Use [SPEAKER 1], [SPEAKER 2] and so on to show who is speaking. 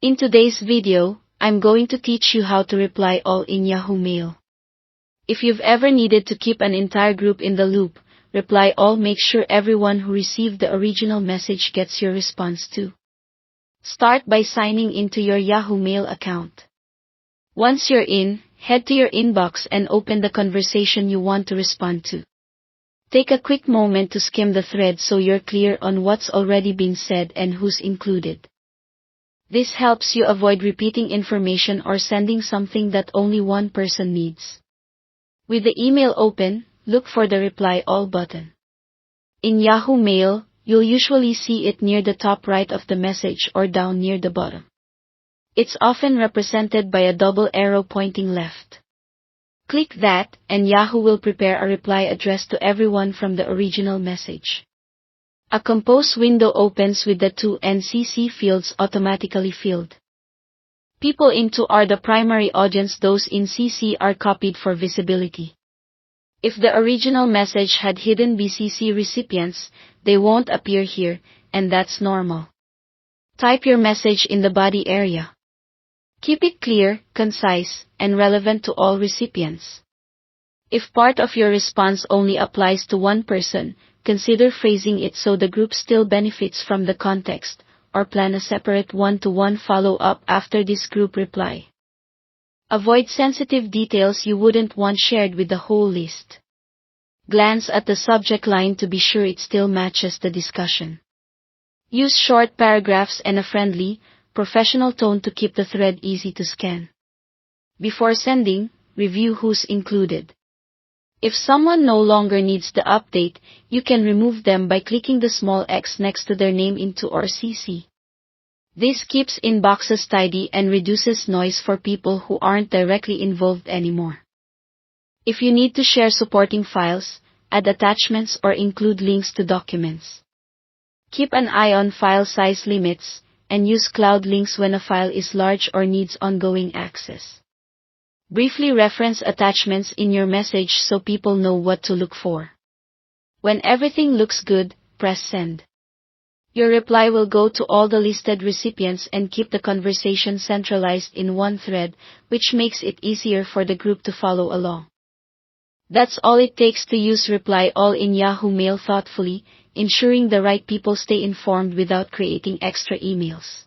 [SPEAKER 1] In today's video, I'm going to teach you how to reply all in Yahoo Mail. If you've ever needed to keep an entire group in the loop, reply all makes sure everyone who received the original message gets your response too. Start by signing into your Yahoo Mail account. Once you're in, head to your inbox and open the conversation you want to respond to. Take a quick moment to skim the thread so you're clear on what's already been said and who's included. This helps you avoid repeating information or sending something that only one person needs. With the email open, look for the Reply All button. In Yahoo Mail, you'll usually see it near the top right of the message or down near the bottom. It's often represented by a double arrow pointing left. Click that, and Yahoo will prepare a reply addressed to everyone from the original message. A compose window opens with the To and CC fields automatically filled. People in To are the primary audience, those in CC are copied for visibility. If the original message had hidden BCC recipients, they won't appear here, and that's normal. Type your message in the body area. Keep it clear, concise, and relevant to all recipients. If part of your response only applies to one person, consider phrasing it so the group still benefits from the context, or plan a separate one-to-one follow-up after this group reply. Avoid sensitive details you wouldn't want shared with the whole list. Glance at the subject line to be sure it still matches the discussion. Use short paragraphs and a friendly, professional tone to keep the thread easy to scan. Before sending, review who's included. If someone no longer needs the update, you can remove them by clicking the small X next to their name in To or CC. This keeps inboxes tidy and reduces noise for people who aren't directly involved anymore. If you need to share supporting files, add attachments or include links to documents. Keep an eye on file size limits, and use cloud links when a file is large or needs ongoing access. Briefly reference attachments in your message so people know what to look for. When everything looks good, press send. Your reply will go to all the listed recipients and keep the conversation centralized in one thread, which makes it easier for the group to follow along. That's all it takes to use Reply All in Yahoo Mail thoughtfully, ensuring the right people stay informed without creating extra emails.